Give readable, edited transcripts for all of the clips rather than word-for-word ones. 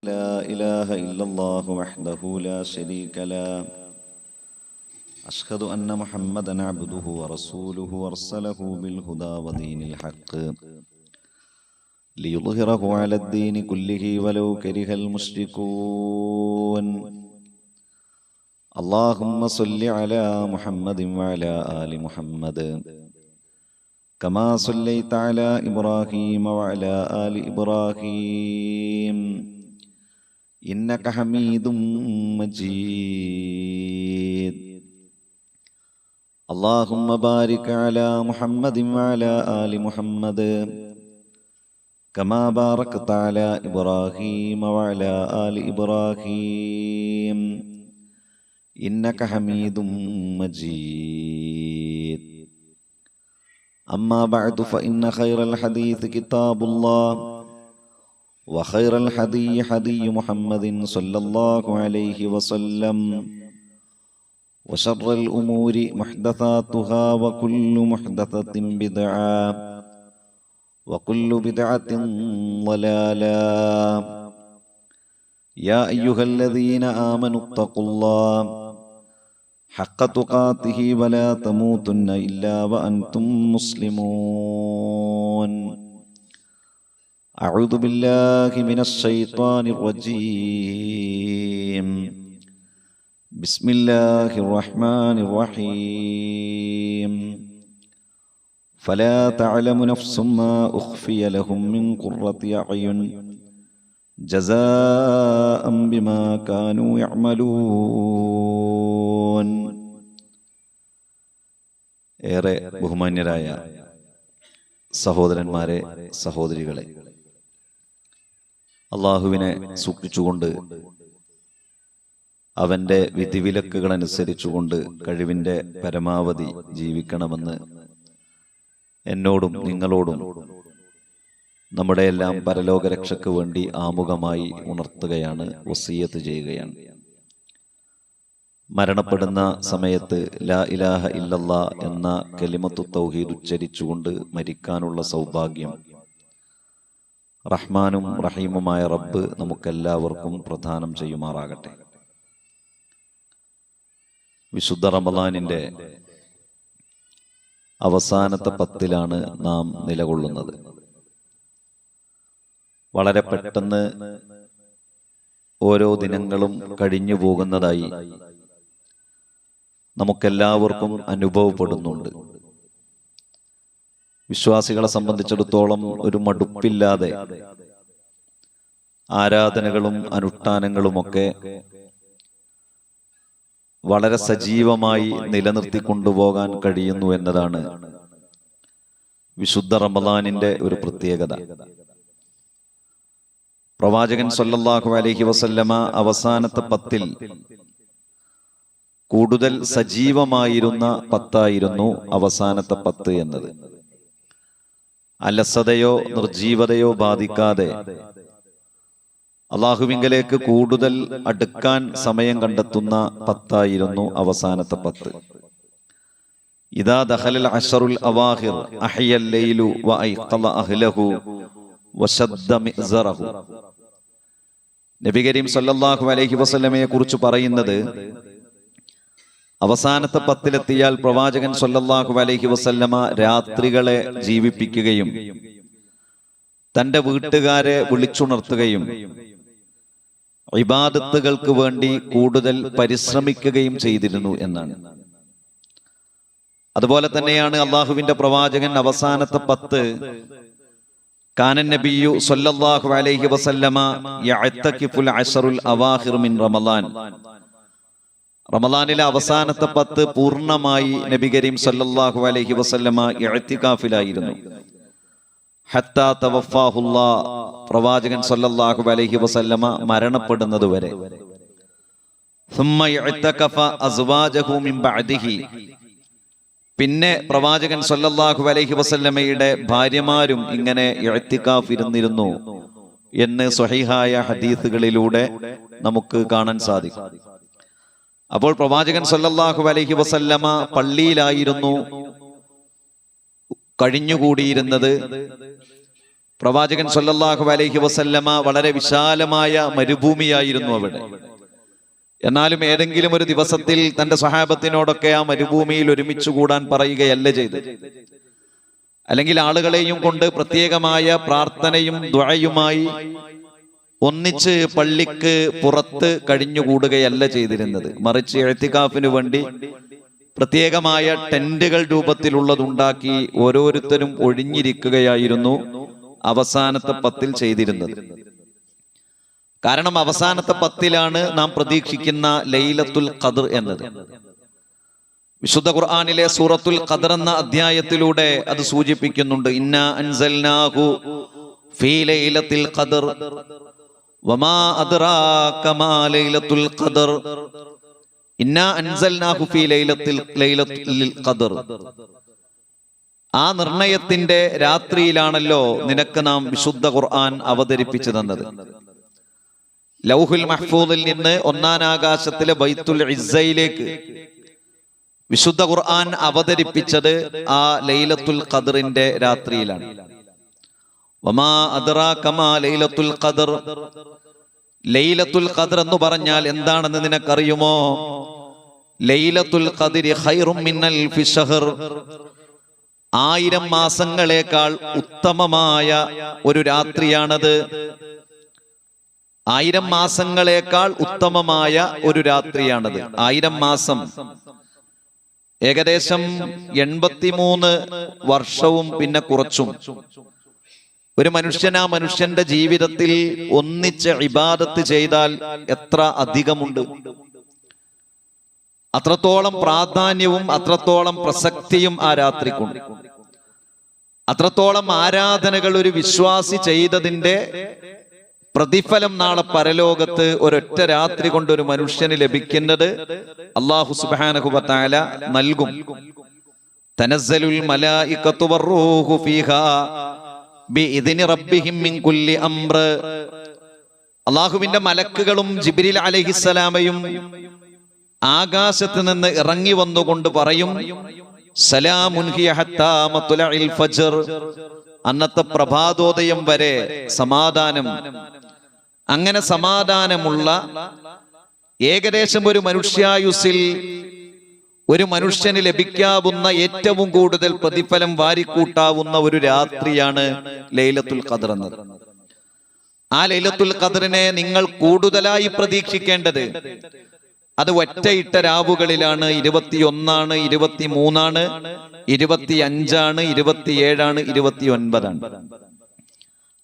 لا إله إلا الله وحده لا شريك له أشهد أن محمدا عبده ورسوله أرسله بالهدى ودين الحق ليظهره على الدين كله ولو كره المشركون اللهم صل على محمد وعلى آل محمد كما صليت على إبراهيم وعلى آل إبراهيم إنك حميد مجيد اللهم بارك على محمد وعلى آل محمد كما باركت على إبراهيم وعلى آل إبراهيم إنك حميد مجيد أما بعد فإن خير الحديث كتاب الله وخير الحدي حدي محمد صلى الله عليه وسلم وشر الأمور محدثاتها وكل محدثة بدعة وكل بدعة ضلالة يا أيها الذين آمنوا اتقوا الله حق تقاته ولا تموتن إلا وأنتم مسلمون أعوذ بالله من الشيطان الرجيم بسم الله الرحمن الرحيم فلا تعلم نفس ما أخفي لهم من قرة أعين جزاء بما كانوا يعملون. ഏറെ ബഹുമാന്യരായ സഹോദരന്മാരെ, സഹോദരികളെ, അള്ളാഹുവിനെ സൂക്ഷിച്ചുകൊണ്ട് അവന്റെ വിധിവിലക്കുകൾ അനുസരിച്ചുകൊണ്ട് കഴിവിന്റെ പരമാവധി ജീവിക്കണമെന്ന് എന്നോടും നിങ്ങളോടും നമ്മുടെ എല്ലാം പരലോക രക്ഷയ്ക്ക് വേണ്ടി ആമുഖമായി ഉണർത്തുകയാണ്, വസിയ്യത്ത് ചെയ്യുകയാണ്. മരണപ്പെടുന്ന സമയത്ത് ലാ ഇലാഹ ഇല്ലല്ലാ എന്ന കലിമത്തു തൗഹീദ് ഉച്ചരിച്ചുകൊണ്ട് മരിക്കാനുള്ള സൗഭാഗ്യം റഹ്മാനും റഹീമുമായ റബ്ബ് നമുക്കെല്ലാവർക്കും പ്രദാനം ചെയ്യുമാറാകട്ടെ. വിശുദ്ധ റമളാനിന്റെ അവസാനത്തെ 10 നാം നിലകൊള്ളുന്നത്. വളരെ പെട്ടെന്ന് ഓരോ ദിനങ്ങളും കഴിഞ്ഞു പോകുന്നതായി നമുക്കെല്ലാവർക്കും അനുഭവപ്പെടുന്നുണ്ട്. വിശ്വാസികളെ സംബന്ധിച്ചിടത്തോളം ഒരു മടുപ്പില്ലാതെ ആരാധനകളും അനുഷ്ഠാനങ്ങളുമൊക്കെ വളരെ സജീവമായി നിലനിർത്തി കൊണ്ടുപോകാൻ കഴിയുന്നു എന്നതാണ് വിശുദ്ധ റമളാനിന്റെ ഒരു പ്രത്യേകത. പ്രവാചകൻ സല്ലല്ലാഹു അലൈഹി വസല്ലമ അവസാനത്തെ 10 കൂടുതൽ സജീവമായിരുന്ന 10 അവസാനത്തെ 10 എന്നത്. അലസതയോ നിർജീവതയോ ബാധിക്കാതെ അള്ളാഹുവിങ്കലേക്ക് കൂടുതൽ അടുക്കാൻ സമയം കണ്ടെത്തുന്ന 10 അവസാനത്തെ 10. ഇദാ ദഖലൽ അശ്റുൽ അവാഖിർ അഹ്യൽ ലൈലു വഅയ്ഖള അഹ്ലഹു വശദ്ദ മിഅ്സറഹു. നബി കരീം സല്ലല്ലാഹു അലൈഹി വസല്ലമയെ കുറിച്ച് പറയുന്നത്, അവസാനത്തെ 10 പ്രവാചകൻ സല്ലല്ലാഹു അലൈഹി വസല്ലമ രാത്രികളെ ജീവിപ്പിക്കുകയും തന്റെ വീട്ടുകാരെ വിളിച്ചുണർത്തുകയും ഇബാദത്തുകൾക്ക് വേണ്ടി കൂടുതൽ പരിശ്രമിക്കുകയും ചെയ്തിരുന്നു എന്നാണ്. അതുപോലെ തന്നെയാണ് അള്ളാഹുവിന്റെ പ്രവാചകൻ അവസാനത്തെ 10 കാനൻ നബിയു സല്ലല്ലാഹു അലൈഹി വസല്ലമ യഅ്തകിഫുൽ അശ്റുൽ അവാഖിർ മിൻ റമളാൻ. റമളാനിലെ അവസാനത്തെ 10 പൂർണ്ണമായി നബി കരീം സല്ലല്ലാഹു അലൈഹി വസല്ലമ ഇഅ്തികാഫിലായിരുന്നു. ഹത്താ തവഫാഹുല്ലാഹ്, പ്രവാചകൻ സല്ലല്ലാഹു അലൈഹി വസല്ലമ മരണപ്പെടുന്നത് വരെ. സുമ്മ ഇഅ്തകഫ അസ്വാജഹു മിൻ ബഅദിഹി, പിന്നെ പ്രവാചകൻ സല്ലല്ലാഹു അലൈഹി വസല്ലമയുടെ ഭാര്യമാരും ഇങ്ങനെ ഇഅ്തികാഫ് ഇരുന്നിരുന്നു എന്ന് സ്വഹീഹായ ഹദീസുകളിലൂടെ നമുക്ക് കാണാൻ സാധിക്കും. അപ്പോൾ പ്രവാചകൻ സല്ലല്ലാഹു അലൈഹി വസല്ലമ പള്ളിയിലായിരുന്നു കഴിഞ്ഞുകൂടിയിരുന്നത്. പ്രവാചകൻ സല്ലല്ലാഹു അലൈഹി വസല്ലമ വളരെ വിശാലമായ മരുഭൂമിയായിരുന്നു അവിടെ. എന്നാലും ഏതെങ്കിലും ഒരു ദിവസത്തിൽ തന്റെ സ്വഹാബത്തിനോടൊക്കെ ആ മരുഭൂമിയിൽ ഒരുമിച്ച് കൂടാൻ പറയുകയല്ല ചെയ്തത്. അല്ലെങ്കിൽ ആളുകളെയും കൊണ്ട് പ്രത്യേകമായ പ്രാർത്ഥനയും ദുആയുമായി ഒന്നിച്ച് പള്ളിക്ക് പുറത്ത് കഴിഞ്ഞുകൂടുകയല്ല ചെയ്തിരുന്നത്. മറിച്ച് ഇഅ്തികാഫിനു വേണ്ടി പ്രത്യേകമായ ടെന്റുകൾ രൂപത്തിലുള്ളതുണ്ടാക്കി ഓരോരുത്തരും ഒഴിഞ്ഞിരിക്കുകയായിരുന്നു അവസാനത്തെ 10 ചെയ്തിരുന്നത്. കാരണം അവസാനത്തെ 10 നാം പ്രതീക്ഷിക്കുന്ന ലൈലത്തുൽ ഖദ്ർ എന്നത്. വിശുദ്ധ ഖുർആനിലെ സൂറത്തുൽ ഖദ്ർ എന്ന അധ്യായത്തിലൂടെ അത് സൂചിപ്പിക്കുന്നുണ്ട്. ഇന്നാ അൻസൽനാഹു ഫീ ലൈലത്തിൽ ഖദ്ർ വമാ അദ്റാക മാ ലൈലത്തുൽ ഖദ്ർ. ഇന്നാ അൻസൽനാഹു ഫീ ലൈലത്തിൽ ഖദ്ർ. ആ നിർണയത്തിന്റെ രാത്രിയിലാണല്ലോ നിനക്ക് നാം വിശുദ്ധ ഖുർആൻ അവതരിപ്പിച്ചു തന്നത്. ലൗഹുൽ മഹ്ഫൂദിൽ നിന്ന് 1-ാം ആകാശത്തിലെ ബൈത്തുൽ ഇസ്സയിലേക്ക് വിശുദ്ധ ഖുർആൻ അവതരിപ്പിച്ചത് ആ ലൈലത്തുൽ ഖദ്റിന്റെ രാത്രിയിലാണ്. വമാ അദ്റാക മാ ലൈലത്തുൽ ഖദ്ർ. ലൈലത്തുൽ ഖദ്ർ എന്ന് പറഞ്ഞാൽ എന്താണെന്ന് നിനക്കറിയുമോ? ലൈലത്തുൽ ഖദ്രി ഖൈറും മിൻ അൽഫി ശഹർ. 1000 മാസങ്ങളേക്കാൾ ഉത്തമമായ ഒരു രാത്രിയാണത്. 1000 മാസങ്ങളേക്കാൾ ഉത്തമമായ ഒരു രാത്രിയാണത്. 1000 മാസം ഏകദേശം 83 വർഷവും പിന്നെ കുറച്ചും. ഒരു മനുഷ്യൻ ആ മനുഷ്യന്റെ ജീവിതത്തിൽ ഒന്നിച്ച് ഇബാദത്ത് ചെയ്താൽ എത്ര അധികമുണ്ട്. അത്രത്തോളം പ്രാധാന്യവും അത്രത്തോളം പ്രസക്തിയും ആ രാത്രിക്കുണ്ട്. അത്രത്തോളം ആരാധനകൾ ഒരു വിശ്വാസി ചെയ്തതിന്റെ പ്രതിഫലം നാളെ പരലോകത്ത് ഒരൊറ്റ രാത്രി കൊണ്ട് ഒരു മനുഷ്യന് ലഭിക്കുന്നത് അല്ലാഹു സുബ്ഹാനഹു വ തആല നൽകും. തനസ്സലുൽ മലായികത്തു വറൂഹു ഫീഹാ ബിഇദ്നി റബ്ബിഹിം മിൻ കുല്ലി അംർ. അല്ലാഹുവിന്റെ മലക്കുകളും ജിബ്രീൽ അലൈഹിസ്സലാമയും ആകാശത്ത് നിന്ന് ഇറങ്ങി വന്നുകൊണ്ട് പറയും, സലാമുൻ ഹിയ ഹത്താ മത്ലഇൽ ഫജ്ർ. അന്നത്തെ പ്രഭാതോദയം വരെ സമാധാനം. അങ്ങനെ സമാധാനമുള്ള ഏകദേശം ഒരു മനുഷ്യായുസ്സിൽ ഒരു മനുഷ്യന് ലഭിക്കാവുന്ന ഏറ്റവും കൂടുതൽ പ്രതിഫലം വാരിക്കൂട്ടാവുന്ന ഒരു രാത്രിയാണ് ലൈലത്തുൽ ഖദ്ർ എന്നത്. ആ ലൈലത്തുൽ ഖദ്റിനെ നിങ്ങൾ കൂടുതലായി പ്രതീക്ഷിക്കേണ്ടത് അത് ഒറ്റയിട്ട രാവുകളിലാണ്. 21, 23, 25, 27, 29.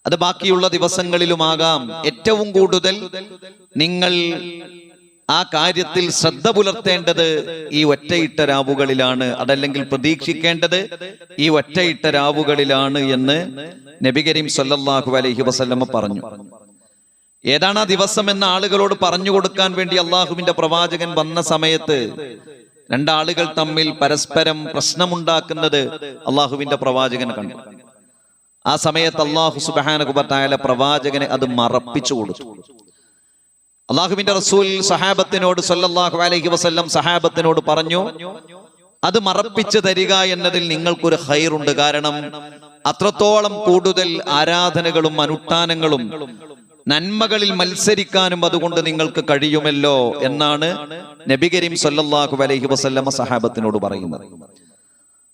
അത് ബാക്കിയുള്ള ദിവസങ്ങളിലുമാകാം. ഏറ്റവും കൂടുതൽ നിങ്ങൾ ആ കാര്യത്തിൽ ശ്രദ്ധ പുലർത്തേണ്ടത് ഈ ഒറ്റയിട്ട രാവുകളിലാണ്. അതല്ലെങ്കിൽ പ്രതീക്ഷിക്കേണ്ടത് ഈ ഒറ്റയിട്ട രാവുകളിലാണ് എന്ന് നബി കരീം സല്ലല്ലാഹു അലൈഹി വസല്ലമ പറഞ്ഞു. ഏതാണ് ആ ദിവസം എന്ന ആളുകളോട് പറഞ്ഞു കൊടുക്കാൻ വേണ്ടി അള്ളാഹുവിന്റെ പ്രവാചകൻ വന്ന സമയത്ത് 2 ആളുകൾ തമ്മിൽ പരസ്പരം പ്രശ്നമുണ്ടാക്കുന്നത് അള്ളാഹുവിന്റെ പ്രവാചകൻ കണ്ടു. ആ സമയത്ത് അല്ലാഹു സുബ്ഹാനഹു വ തആല പ്രവാചകനെ അത് മറപ്പിച്ചു കൊടുത്തു. അള്ളാഹുവിന്റെ റസൂൽ സഹാബത്തിനോട് സല്ലല്ലാഹു അലൈഹി വസല്ലം സഹാബത്തിനോട് പറഞ്ഞു, അത് മറപ്പിച്ചു തരിക എന്നതിൽ നിങ്ങൾക്കൊരു ഖൈറുണ്ട്. കാരണം അത്രത്തോളം കൂടുതൽ ആരാധനകളും അനുഷ്ഠാനങ്ങളും നന്മകളിൽ മത്സരിക്കാനും അതുകൊണ്ട് നിങ്ങൾക്ക് കഴിയുമല്ലോ എന്നാണ് നബി കരീം സല്ലല്ലാഹു അലൈഹി വസല്ലമ സഹാബത്തിനോട് പറയുന്നത്.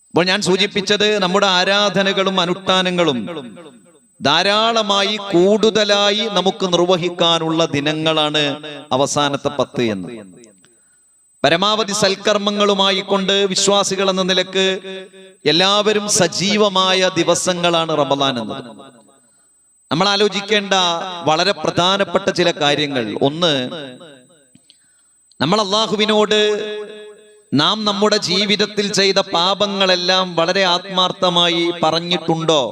അപ്പോൾ ഞാൻ സൂചിപ്പിച്ചത് നമ്മുടെ ആരാധനകളും അനുഷ്ഠാനങ്ങളും ധാരാളമായി കൂടുതലായി നമുക്ക് നിർവഹിക്കാനുള്ള ദിനങ്ങളാണ് അവസാനത്തെ 10 എന്ന്. പരമാവധി സൽക്കർമ്മങ്ങളുമായി കൊണ്ട് വിശ്വാസികൾ എന്ന നിലക്ക് എല്ലാവരും സജീവമായ ദിവസങ്ങളാണ് റമദാൻ എന്നത്. നമ്മൾ ആലോചിക്കേണ്ട വളരെ പ്രധാനപ്പെട്ട ചില കാര്യങ്ങൾ. ഒന്ന്, നമ്മൾ അള്ളാഹുവിനോട് നാം നമ്മുടെ ജീവിതത്തിൽ ചെയ്ത പാപങ്ങളെല്ലാം വളരെ ആത്മാർത്ഥമായി പറഞ്ഞിട്ടുണ്ടോ?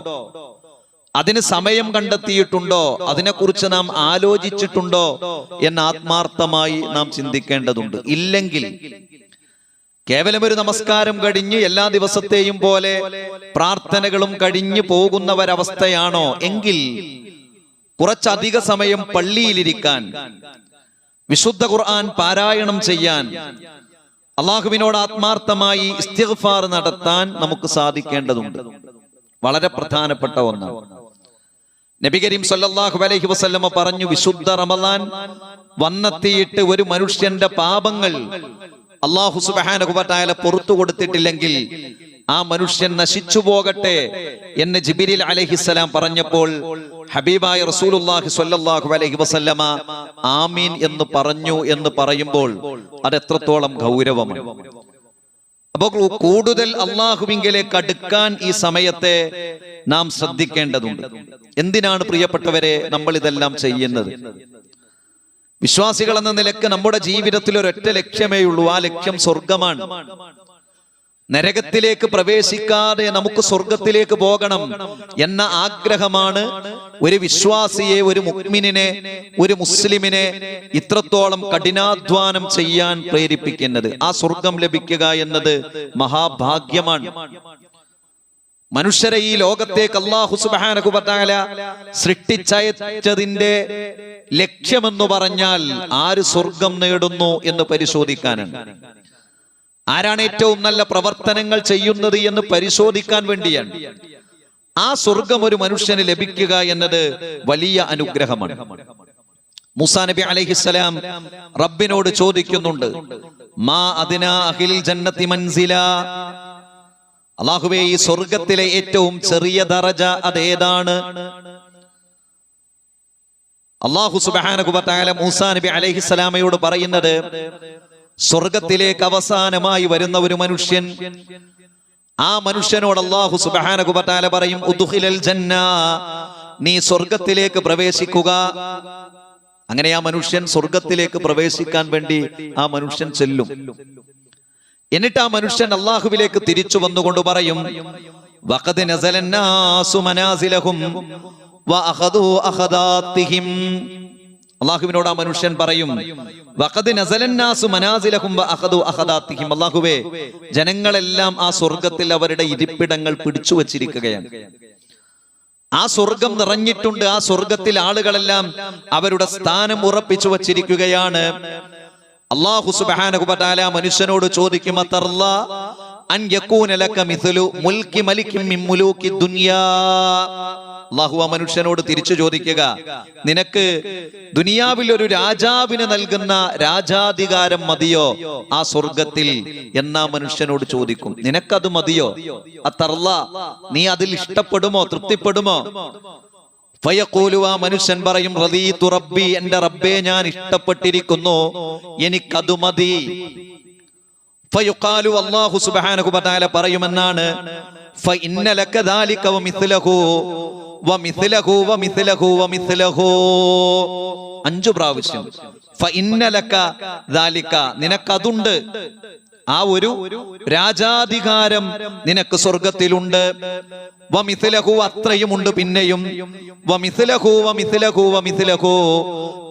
അതിന് സമയം കണ്ടെത്തിയിട്ടുണ്ടോ? അതിനെക്കുറിച്ച് നാം ആലോചിച്ചിട്ടുണ്ടോ എന്ന് ആത്മാർത്ഥമായി നാം ചിന്തിക്കേണ്ടതുണ്ട്. ഇല്ലെങ്കിൽ കേവലം ഒരു നമസ്കാരം കഴിഞ്ഞ് എല്ലാ ദിവസത്തെയും പോലെ പ്രാർത്ഥനകളും കഴിഞ്ഞു പോകുന്നവരവസ്ഥയാണോ എങ്കിൽ കുറച്ചധിക സമയം പള്ളിയിലിരിക്കാൻ, വിശുദ്ധ ഖുർആൻ പാരായണം ചെയ്യാൻ, അള്ളാഹുവിനോട് ആത്മാർത്ഥമായി ഇസ്തിഗ്ഫാർ നടത്താൻ നമുക്ക് സാധിക്കേണ്ടതുണ്ട്. വളരെ പ്രധാനപ്പെട്ട ഒന്നാണ്. നബി കരീം സല്ലല്ലാഹു അലൈഹി വസല്ലമ പറഞ്ഞു, വിശുദ്ധ റമളാൻ വന്നെത്തിയിട്ട് ഒരു മനുഷ്യന്റെ പാപങ്ങൾ അല്ലാഹു സുബ്ഹാനഹു വ തആല പുറത്തു കൊടുത്തിട്ടില്ലെങ്കിൽ ആ മനുഷ്യൻ നശിച്ചു പോകട്ടെ എന്ന് ജിബ്രീൽ അലൈഹിസ്സലാം പറഞ്ഞപ്പോൾ ഹബീബായ റസൂലുള്ളാഹി സ്വല്ലല്ലാഹു അലൈഹി വസല്ലമ ആമീൻ എന്ന് പറഞ്ഞു എന്ന് പറയുമ്പോൾ അത് എത്രത്തോളം ഗൗരവമാണ്. അപ്പോൾ കൂടുതൽ അള്ളാഹുവിങ്കലേക്ക് അടുക്കാൻ ഈ സമയത്തെ നാം ശ്രദ്ധിക്കേണ്ടതുണ്ട്. എന്തിനാണ് പ്രിയപ്പെട്ടവരെ നമ്മൾ ഇതെല്ലാം ചെയ്യുന്നത്? വിശ്വാസികൾ എന്ന നിലക്ക് നമ്മുടെ ജീവിതത്തിൽ ഒരൊറ്റ ലക്ഷ്യമേ ഉള്ളൂ. ആ ലക്ഷ്യം സ്വർഗമാണ്. നരകത്തിലേക്ക് പ്രവേശിക്കാതെ നമുക്ക് സ്വർഗത്തിലേക്ക് പോകണം എന്ന ആഗ്രഹമാണ് ഒരു വിശ്വാസിയെ, ഒരു മുഅ്മിനിനെ, ഒരു മുസ്ലിമിനെ ഇത്രത്തോളം കഠിനാധ്വാനം ചെയ്യാൻ പ്രേരിപ്പിക്കുന്നത്. ആ സ്വർഗം ലഭിക്കുക എന്നത് മഹാഭാഗ്യമാണ്. മനുഷ്യരെ ഈ ലോകത്തേക്ക് അല്ലാഹു സുബ്ഹാനഹു വ തആല സൃഷ്ടിച്ചയച്ചതിന്റെ ലക്ഷ്യമെന്ന് പറഞ്ഞാൽ ആര് സ്വർഗം നേടുന്നു എന്ന് പരിശോധിക്കാനാണ്. ആരാണ് ഏറ്റവും നല്ല പ്രവർത്തനങ്ങൾ ചെയ്യുന്നത് എന്ന് പരിശോധിക്കാൻ വേണ്ടിയാണ്. ആ സ്വർഗം ഒരു മനുഷ്യന് ലഭിക്കുക എന്നത് വലിയ അനുഗ്രഹമാണ്. മൂസാ നബി അലൈഹിസ്സലാം റബ്ബിനോട് ചോദിക്കുന്നുണ്ട്, മാ അദ്നാ അഹ്ലിൽ ജന്നത്തി മൻസില, അല്ലാഹുവേ ഈ സ്വർഗത്തിലെ ഏറ്റവും ചെറിയ ദറജ അതേതാണ്? അല്ലാഹു സുബ്ഹാനഹു വ തആല മൂസാ നബി അലൈഹിസ്സലാമയോട് പറയുന്നത്, സ്വർഗത്തിലേക്ക് അവസാനമായി വരുന്ന ഒരു മനുഷ്യൻ, ആ മനുഷ്യനോട് അല്ലാഹു സുബ്ഹാനഹു വ തആല പറയും, ഉദ്ഖിലൽ ജന്ന, നീ സ്വർഗത്തിലേക്ക് പ്രവേശിക്കുക. അങ്ങനെ ആ മനുഷ്യൻ സ്വർഗത്തിലേക്ക് പ്രവേശിക്കാൻ വേണ്ടി ആ മനുഷ്യൻ ചെല്ലും. എന്നിട്ട് ആ മനുഷ്യൻ അല്ലാഹുവിലേക്ക് തിരിച്ചു വന്നുകൊണ്ട് പറയും, വഖദ് നസലന്നാസു മനാസിലഹും വഅഖദു അഖദാതിഹിം. അല്ലാഹുവിനോട് ആ മനുഷ്യൻ പറയും, വഖദ് നസലന്നാസു മനാസിലഹും വഅഖദു അഖദാതിഹിം, അല്ലാഹുവേ ജനങ്ങളെല്ലാം ആ സ്വർഗത്തിൽ അവരുടെ ഇരിപ്പിടങ്ങൾ പിടിച്ചു വച്ചിരിക്കുകയാണ്. ആ സ്വർഗം നിറഞ്ഞിട്ടുണ്ട്. ആ സ്വർഗത്തിൽ ആളുകളെല്ലാം അവരുടെ സ്ഥാനം ഉറപ്പിച്ചു വച്ചിരിക്കുകയാണ്. അല്ലാഹു സുബ്ഹാനഹു വ തആല മനുഷ്യനോട് ചോദിക്കും, അത്തർല അൻ യകൂന ലക മിസ്ലു മുൽക്കി മലികിൻ മിൻ മുലൂക്കി ദുനിയാ. അല്ലാഹു ആ മനുഷ്യനോട് തിരിച്ചു ചോദിക്കുക, നിനക്ക് ദുനിയാവിൽ ഒരു രാജാവിന് നൽകുന്ന രാജാധികാരം മതിയോ ആ സ്വർഗത്തിൽ എന്നാ മനുഷ്യനോട് ചോദിക്കും. നിനക്കത് മതിയോ? അത്തർല, നീ അതിൽ ഇഷ്ടപ്പെടുമോ, തൃപ്തിപ്പെടുമോ? ഫയഖൂലു, ആ മനുഷ്യൻ പറയും, റദീതു റബ്ബി, എന്റെ റബ്ബേ ഞാൻ ഇഷ്ടപ്പെട്ടിരിക്കുന്നു, എനിക്കത് മതി. ഫയുഖാലു, അല്ലാഹു സുബ്ഹാനഹു വ തആല പറയുമെന്നാണ്, ഫഇന്ന ലക ദാലിക വമിസ്ലഹു വമിസ്ലഹു വമിസ്ലഹു വമിസ്ലഹു, 5 പ്രാവശ്യം. ഫഇന്ന ലക ദാലിക, നിനക്കതുണ്ട്, ആ ഒരു രാജാധികാരം നിനക്ക് സ്വർഗത്തിലുണ്ട്. വമിസ്ലഹു, അത്രയുമുണ്ട്, പിന്നെയും. വമിസ്ലഹു വമിസ്ലഹു വമിസ്ലഹു,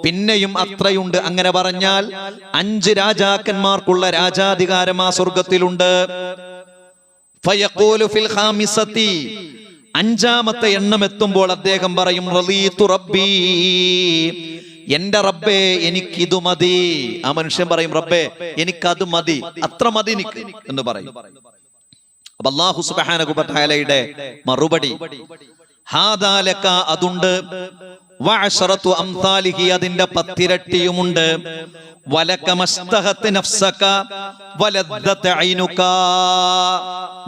പിന്നെയും അത്രയുണ്ട്. അങ്ങനെ പറഞ്ഞാൽ 5 രാജാക്കന്മാർക്കുള്ള രാജാധികാരം ആ സ്വർഗത്തിലുണ്ട്. ഫയഖൂലു ഫിൽ ഖാമിസതി, 5ാമത്തെ എണ്ണം എത്തുമ്പോൾ അദ്ദേഹം പറയും, റളീതു റബ്ബി, എന്റെ റബ്ബേ എനിക്കിതു മതി. ആ മനുഷ്യൻ പറയും, റബ്ബേ എനിക്കത് മതി, അത്ര മതി എനിക്ക് എന്ന് പറയും. അപ്പൊ അല്ലാഹു സുബ്ഹാനഹു വ തആലയുടെ മറുപടി, ഹാദാ ലക, അതുണ്ട്, വഅശറതു അംസാലിഹി, അതിന്റെ 10 ഇരട്ടിയുമുണ്ട്. വലക മസ്തഹത് നഫ്സക വലദ്ദത ഐനുക,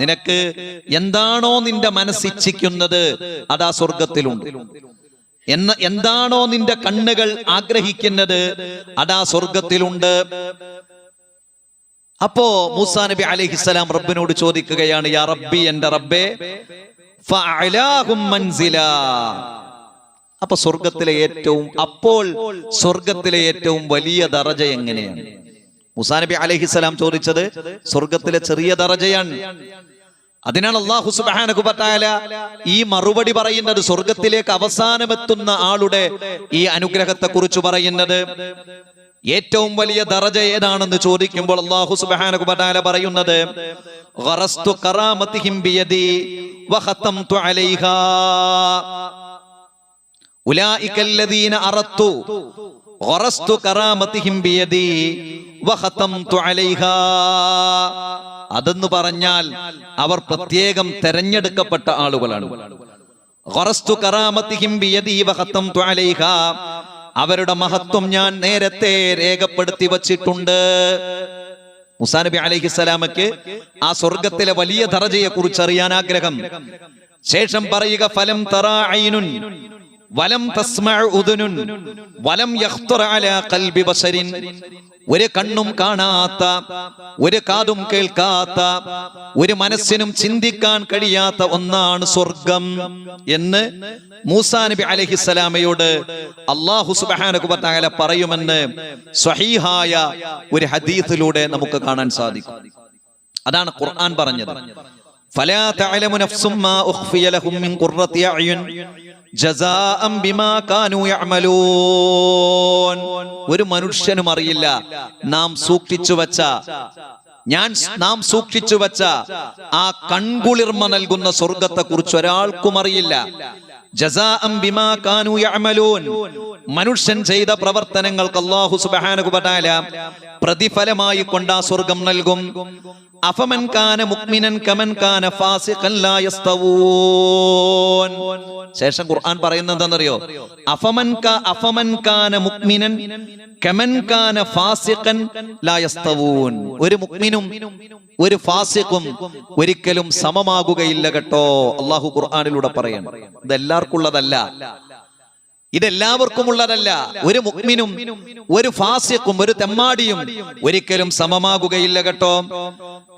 നിനക്ക് എന്താണോ നിന്റെ മനസ്സിച്ഛിക്കുന്നത് അതാ സ്വർഗത്തിലുണ്ട്. എന്താണോ നിന്റെ കണ്ണുകൾ ആഗ്രഹിക്കുന്നത് അതാ സ്വർഗത്തിലുണ്ട്. അപ്പോ മൂസാ നബി അലൈഹിസ്സലാം റബ്ബിനോട് ചോദിക്കുകയാണ്, യാ റബ്ബി, എന്റെ റബ്ബേ, ഫഅലാഹും മൻസിലാ, അപ്പൊ സ്വർഗത്തിലെ ഏറ്റവും വലിയ ദറജ എങ്ങനെയാണ്? മൂസാ നബി അലൈഹിസ്സലാം ചോദിച്ചത് സ്വർഗത്തിലെ ചെറിയ ദറജയാണ്. അതിനാണ് അല്ലാഹു സുബ്ഹാനഹു വ തആല ഈ മറുപടി പറയുന്നത്. സ്വർഗത്തിലേക്ക് അവസാനമെത്തുന്ന ആളുടെ ഈ അനുഗ്രഹത്തെ കുറിച്ച് പറയുന്നത്, ഏറ്റവും വലിയ ദറജ ഏതാണെന്ന് ചോദിക്കുമ്പോൾ അല്ലാഹു സുബ്ഹാനഹു വ തആല പറയുന്നത്, ഗറസ്തു കറാമതിഹിം ബിയദി വഖതംതു അലൈഹാ ഉലൈകല്ലദീന അറത്തു ഗറസ്തു കറാമതിഹിം ബിയദി വഖതംതു അലൈഹാ. അതെന്ന് പറഞ്ഞാൽ അവർ പ്രത്യേകം തെരഞ്ഞെടുക്കപ്പെട്ട ആളുകളാണ്. ഖറസ്തു കറാമതിഹിം ബിയദി വഖതംതു അലൈഹാ, അവരുടെ മഹത്വം ഞാൻ നേരത്തെ രേഖപ്പെടുത്തി വച്ചിട്ടുണ്ട്. മൂസാ നബി അലൈഹിസ്സലാമക്ക് ആ സ്വർഗത്തിലെ വലിയ ദറജയെ കുറിച്ച് അറിയാൻ ആഗ്രഹം. ശേഷം പറയുക, ഫലം തറാ ഐനുൻ വലം തസ്മഅ ഉദുനുൻ വലം യഖ്തറ അലാ ഖൽബി ബശരിൻ, ഒരു കണ്ണും കാണാത്ത, ഒരു കാതും കേൾക്കാത്ത, ഒരു മനസ്സിനും ചിന്തിക്കാൻ കഴിയാത്ത ഒന്നാണ് സ്വർഗം എന്ന് മൂസാ നബി അലൈഹിസ്സലാമയോട് അല്ലാഹു സുബ്ഹാനഹു വ തആല പറയുമെന്ന് സ്വഹീഹായ ഒരു ഹദീസിലൂടെ നമുക്ക് കാണാൻ സാധിക്കും. അതാണ് ഖുർആൻ പറഞ്ഞത്. ഫലാ തഅലമു നഫ്സും മാ ഉഖ്ഫിയ ലഹും മിൻ ഖുർറത്തി അഅ്യുൻ ജസാഅൻ ബിമാ കാനൂ യഅമലൂൻ. ഒരു മനുഷ്യനും അറിയില്ല നാം സൂക്ഷിച്ചു വെച്ച ആ കൺകുളിർമ നൽകുന്ന സ്വർഗത്തെ കുറിച്ച് ഒരാൾക്കും അറിയില്ല. ജസാഅൻ ബിമാ കാനൂ യഅമലൂൻ, മനുഷ്യൻ ചെയ്ത പ്രവർത്തനങ്ങൾക്ക് അല്ലാഹു സുബ്ഹാനഹു വ തആല പ്രതിഫലമായി കൊണ്ട് ആ സ്വർഗം നൽകും. അഫമൻ കാന മുഅ്മിനൻ കമൻ കാന ഫാസിഖൻ ലാ യസ്തവൂൻ. ശേഷം ഖുർആൻ പറയുന്നത് എന്താണെന്നറിയോ? അഫമൻ കാന മുഅ്മിനൻ കമൻ കാന ഫാസിഖൻ ലാ യസ്തവൂൻ. ഒരു മുഅ്മിനും ഒരു ഫാസിഖും ഒരിക്കലും സമമാകുകയില്ല കേട്ടോ. അല്ലാഹു ഖുർആനിലൂടെ പറയാണ്. ഇതെല്ലാവർക്കും ഉള്ളതല്ല, ഇതെല്ലാവർക്കും ഉള്ളതല്ല. ഒരു മുഅ്മിനും ഒരു ഫാസിഖും ഒരു തെമ്മാടിയും ഒരിക്കലും സമമാകുകയില്ല കേട്ടോ.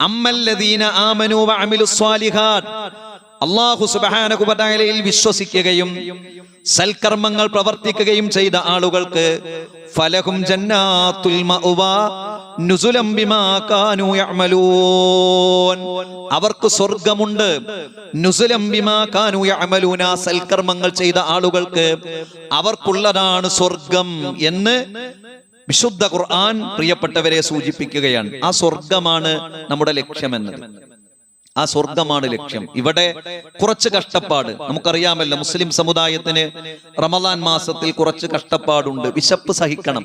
അമ്മല്ലദീന ആമനൂ വഅമിലുസ് സ്വാലിഹാത്ത്, അല്ലാഹു സുബ്ഹാനഹു വ തആലയിൽ വിശ്വസിക്കുകയും സൽക്കർമ്മങ്ങൾ പ്രവർത്തിക്കുകയും ചെയ്ത ആളുകൾക്ക് ഫലഹും ജന്നാത്തുൽ മഅവാ നുസുലം ബിമാ കാനൂ യഅമലൂൻ, അവർക്ക് സ്വർഗ്ഗമുണ്ട്. നുസുലം ബിമാ കാനൂ യഅമലൂന, സൽക്കർമ്മങ്ങൾ ചെയ്ത ആളുകൾക്ക് അവർക്കുള്ളതാണ് സ്വർഗ്ഗം എന്ന് വിശുദ്ധ ഖുർആൻ പ്രിയപ്പെട്ടവരെ സൂചിപ്പിക്കുകയാണ്. ആ സ്വർഗ്ഗമാണ് നമ്മുടെ ലക്ഷ്യമെന്നത്. ആ സ്വർഗമാണ് ലക്ഷ്യം. ഇവിടെ കുറച്ച് കഷ്ടപ്പാട് നമുക്കറിയാമല്ലോ. മുസ്ലിം സമുദായത്തിന് റമദാൻ മാസത്തിൽ കുറച്ച് കഷ്ടപ്പാടുണ്ട്. വിശപ്പ് സഹിക്കണം.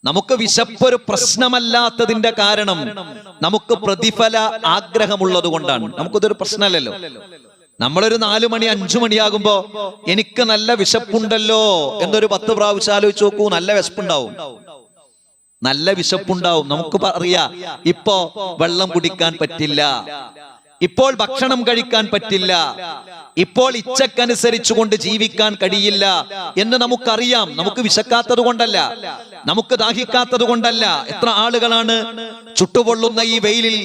നമുക്ക് വിശപ്പ് ഒരു പ്രശ്നമല്ലാത്തതിന്റെ കാരണം നമുക്ക് പ്രതിഫല ആഗ്രഹമുള്ളത് കൊണ്ടാണ്. നമുക്കിതൊരു പ്രശ്നമല്ലല്ലോ. നമ്മളൊരു 4 മണി 5 മണിയാകുമ്പോ എനിക്ക് നല്ല വിശപ്പുണ്ടല്ലോ എന്നൊരു 10 പ്രാവശ്യം ആലോചിച്ച് നോക്കൂ. നല്ല വിശപ്പുണ്ടാവും, നല്ല വിശപ്പുണ്ടാവും. നമുക്ക് അറിയാം, ഇപ്പോ വെള്ളം കുടിക്കാൻ പറ്റില്ല, ഇപ്പോൾ ഭക്ഷണം കഴിക്കാൻ പറ്റില്ല, ഇപ്പോൾ ഇച്ഛക്കനുസരിച്ചു കൊണ്ട് ജീവിക്കാൻ കഴിയില്ല എന്ന് നമുക്കറിയാം. നമുക്ക് വിശക്കാത്തത് കൊണ്ടല്ല, നമുക്ക് ദാഹിക്കാത്തത് കൊണ്ടല്ല. എത്ര ആളുകളാണ് ചുട്ടുപൊള്ളുന്ന ഈ വെയിലിൽ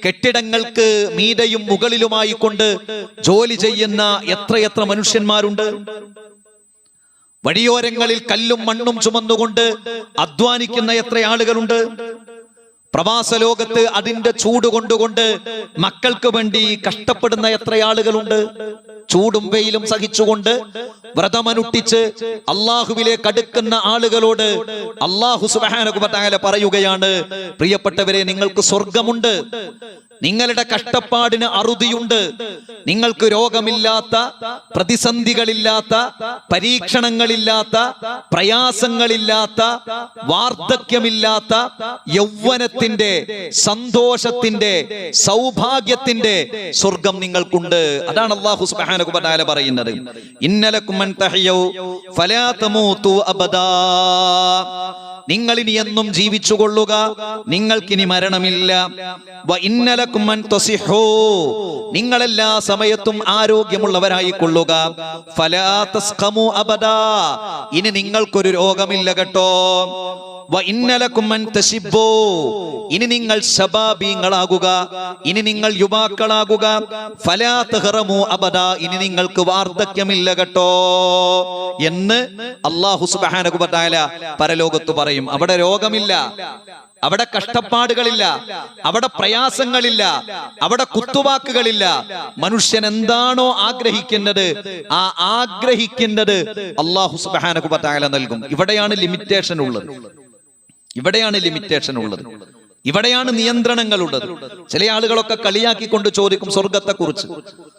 കെട്ടിടങ്ങൾക്ക് മീതയും മുകളിലുമായി കൊണ്ട് ജോലി ചെയ്യുന്ന എത്രയെത്ര മനുഷ്യന്മാരുണ്ട്. വഴിയോരങ്ങളിൽ കല്ലും മണ്ണും ചുമന്നുകൊണ്ട് അധ്വാനിക്കുന്ന എത്ര ആളുകളുണ്ട്. പ്രവാസ ലോകത്ത് അതിന്റെ ചൂട് കൊണ്ടുകൊണ്ട് മക്കൾക്ക് വേണ്ടി കഷ്ടപ്പെടുന്ന എത്ര ആളുകളുണ്ട്. ചൂടും വെയിലും സഹിച്ചുകൊണ്ട് വ്രതമനുഷ്ഠിച്ച് അള്ളാഹുവിലേക്ക് അടുക്കുന്ന ആളുകളോട് അള്ളാഹു സുബ്ഹാനഹു വ തആല പറയുകയാണ്, പ്രിയപ്പെട്ടവരെ, നിങ്ങൾക്ക് സ്വർഗമുണ്ട്, നിങ്ങളുടെ കഷ്ടപ്പാടിന് അറുതിയുണ്ട്. നിങ്ങൾക്ക് രോഗമില്ലാത്ത, പ്രതിസന്ധികളില്ലാത്ത, പരീക്ഷണങ്ങളില്ലാത്ത, പ്രയാസങ്ങളില്ലാത്ത, വാർദ്ധക്യമില്ലാത്ത, യൗവനത്തിന്റെ, സന്തോഷത്തിന്റെ, സൗഭാഗ്യത്തിന്റെ സ്വർഗം നിങ്ങൾക്കുണ്ട്. അതാണ് അല്ലാഹു സുബ്ഹാനഹു വ തആല പറയുന്നത്. ഇന്നലകും മൻ തഹയൗ ഫലാ തമൂതു അബദാ, നിങ്ങൾ ഇനി എന്നും ജീവിച്ചു കൊള്ളുക, നിങ്ങൾക്കിനി മരണമില്ല. വ ഇന്നലകും മൻ തസിഹു, നിങ്ങൾ എല്ലാ സമയത്തും ആരോഗ്യമുള്ളവരായി കൊള്ളുക. ഫലാ തസ്ഖമു അബദാ, ഇനി നിങ്ങൾക്കൊരു രോഗമില്ല കേട്ടോ. വ ഇന്നലകും മൻ തശിബ്ബു, ഇനി നിങ്ങൾ ശബാബീങ്ങളാകുക, ഇനി നിങ്ങൾ യുവാക്കളാകുക. ഫലാ തഹറമു അബദാ, ഇനി നിങ്ങൾക്ക് വാർദ്ധക്യമില്ല കേട്ടോ എന്ന് അല്ലാഹു സുബ്ഹാനഹു വ തആല പരലോകത്ത് പറയും. അവിടെ രോഗമില്ല, അവിടെ കഷ്ടപ്പാടുകളില്ല, അവിടെ പ്രയാസങ്ങളില്ല, അവിടെ കുത്തുവാക്കുകളില്ല. മനുഷ്യൻ എന്താണോ ആഗ്രഹിക്കുന്നത് ആ ആഗ്രഹിക്കുന്നത് അല്ലാഹു സുബ്ഹാനഹു വ തആല നൽകും. ഇവിടെയാണ് ലിമിറ്റേഷൻ ഉള്ളത്, ഇവിടെയാണ് ലിമിറ്റേഷൻ ഉള്ളത്, ഇവിടെയാണ് നിയന്ത്രണങ്ങൾ ഉള്ളത്. ചില ആളുകളൊക്കെ കളിയാക്കിക്കൊണ്ട് ചോദിക്കും സ്വർഗത്തെ കുറിച്ച്,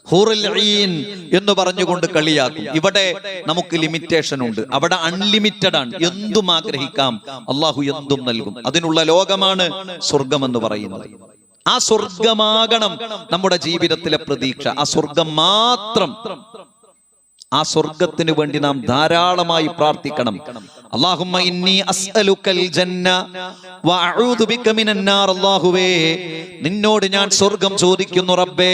ഹൂറുൽ ഐൻ എന്ന് പറഞ്ഞുകൊണ്ട് കളിയാക്കും. ഇവിടെ നമുക്ക് ലിമിറ്റേഷൻ ഉണ്ട്, അവിടെ അൺലിമിറ്റഡ് ആണ്. എന്തും ആഗ്രഹിക്കാം, അള്ളാഹു എന്തും നൽകും. അതിനുള്ള ലോകമാണ് സ്വർഗം എന്ന് പറയുന്നത്. ആ സ്വർഗമാകണം നമ്മുടെ ജീവിതത്തിലെ പ്രതീക്ഷ. ആ സ്വർഗം മാത്രം ആ സ്വർഗത്തിന് വേണ്ടി നാം ധാരാളമായി പ്രാർത്ഥിക്കണം. അല്ലാഹുമ്മ ഇന്നി അസ്അലുക്കൽ ജന്ന വഅഊദു ബിക മിനൻ നാർ. അല്ലാഹുവേ, നിന്നോട് ഞാൻ സ്വർഗം ചോദിക്കുന്നു റബ്ബേ,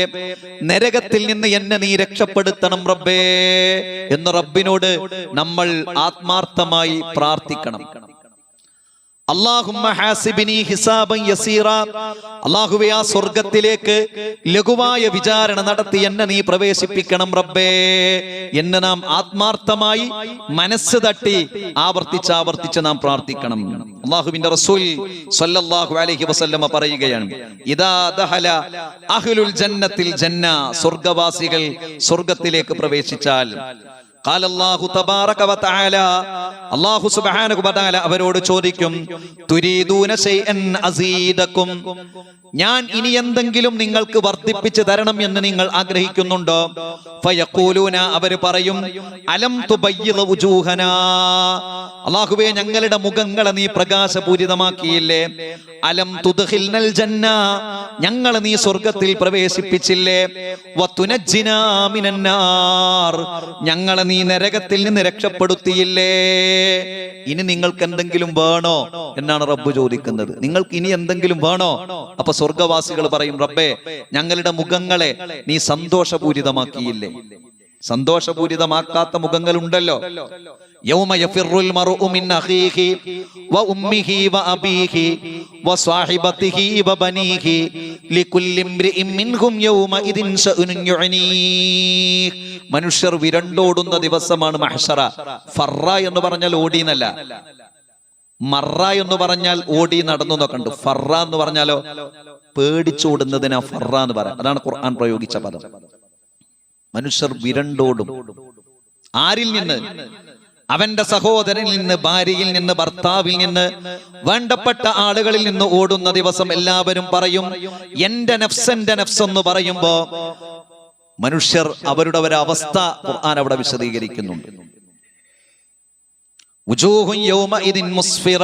നരകത്തിൽ നിന്ന് എന്നെ നീ രക്ഷപ്പെടുത്തണം റബ്ബേ എന്ന് റബ്ബിനോട് നമ്മൾ ആത്മാർത്ഥമായി പ്രാർത്ഥിക്കണം. അല്ലാഹുമ്മ ഹാസിബിനി ഹിസാബൻ യസീറ. അല്ലാഹുവേ, ആ സ്വർഗത്തിലേക്ക് ലഘുവായ വിചാരണ നടത്തി എന്നെ നീ പ്രവേശിപ്പിക്കണം റബ്ബേ എന്ന് നാം ആത്മാർത്ഥമായി മനസ്സ് തട്ടി ആവർത്തിച്ച് നാം പ്രാർത്ഥിക്കണം. അല്ലാഹുവിന്റെ റസൂൽ സ്വല്ലല്ലാഹു അലൈഹി വസല്ലമ പറയുകയാണ്, ഇദാ ദഖല അഹ്ലുൽ ജന്നത്തിൽ ജന്ന, സ്വർഗ്ഗവാസികൾ സ്വർഗ്ഗത്തിലേക്ക് പ്രവേശിച്ചാൽ ഖാലല്ലാഹു തബാറക വതആല, അല്ലാഹു സുബ്ഹാനഹു വതആല അവരോട് ചോദിക്കും, തുരീദൂന ശൈഅൻ അസീദകും, ഞാൻ ഇനി എന്തെങ്കിലും നിങ്ങൾക്ക് വർദ്ധിപ്പിച്ചു തരണം എന്ന് നിങ്ങൾ ആഗ്രഹിക്കുന്നുണ്ടോ? ഫയഖൂലൂന, അവർ പറയും, അലം തുബയ്യിദ വുജൂഹനാ, അല്ലാഹുവേ, ഞങ്ങളുടെ മുഖങ്ങളെ നീ പ്രകാശപൂരിതമാക്കിയില്ലേ? അലം തുദ്ഖിൽനൽ ജന്ന, ഞങ്ങളെ നീ സ്വർഗ്ഗത്തിൽ പ്രവേശിപ്പിച്ചില്ലേ? വതുനജ്ജിനാ മിനൻ നാർ, ഞങ്ങളെ നീ നരകത്തിൽ നിന്ന് രക്ഷപ്പെടുത്തിയില്ലേ? ഇനി നിങ്ങൾക്ക് എന്തെങ്കിലും വേണോ എന്നാണ് റബ്ബ് ചോദിക്കുന്നത്. നിങ്ങൾക്ക് ഇനി എന്തെങ്കിലും വേണോ? അപ്പൊ സ്വർഗവാസികൾ പറയും, റബ്ബേ, ഞങ്ങളുടെ മുഖങ്ങളെ നീ സന്തോഷപൂരിതമാക്കിയില്ലേ? സന്തോഷപൂരിതമാക്കാത്ത മുഖങ്ങൾ ഉണ്ടല്ലോ. യൗമ യഫിറുൽ മർഉ മിൻ അഖീഹി വ ഉമ്മിഹി വ അബീഹി വ സ്വാഹിബതിഹി വ ബനീഹി ലികുല്ലി ഇംറിഇൻ മിൻഹും യൗമഇദിൻ ശഅ്നുൻ യുഅനീഹ്. മനുഷ്യർ വിരണ്ടോടുന്ന ദിവസമാണ് മഹ്ശറ. ഫറ എന്ന് പറഞ്ഞാൽ ഓടി എന്നല്ല, മറ എന്ന് പറഞ്ഞാൽ ഓടി നടന്നു എന്നൊക്കെ. ഫറ എന്ന് പറഞ്ഞാലോ പേടിച്ചോടുന്നതിനാ ഫറ എന്ന് പറയാം. അതാണ് ഖുർആൻ പ്രയോഗിച്ച പദം. മനുഷ്യർ വിരണ്ടോടും. ആരിൽ നിന്ന്? അവന്റെ സഹോദരനിൽ നിന്ന്, ഭാര്യയിൽ നിന്ന്, ഭർത്താവിൽ നിന്ന്, വേണ്ടപ്പെട്ട ആളുകളിൽ നിന്ന് ഓടുന്ന ദിവസം എല്ലാവരും പറയും, എന്റെ നഫ്സ്, എന്റെ നഫ്സ് എന്ന് പറയുമ്പോ മനുഷ്യർ അവരുടെ ഒരു അവസ്ഥ ഖുർആൻ അവിടെ വിശദീകരിക്കുന്നുണ്ട്. വുജൂഹുൻ യൗമഇദിൻ മുസ്ഫിറ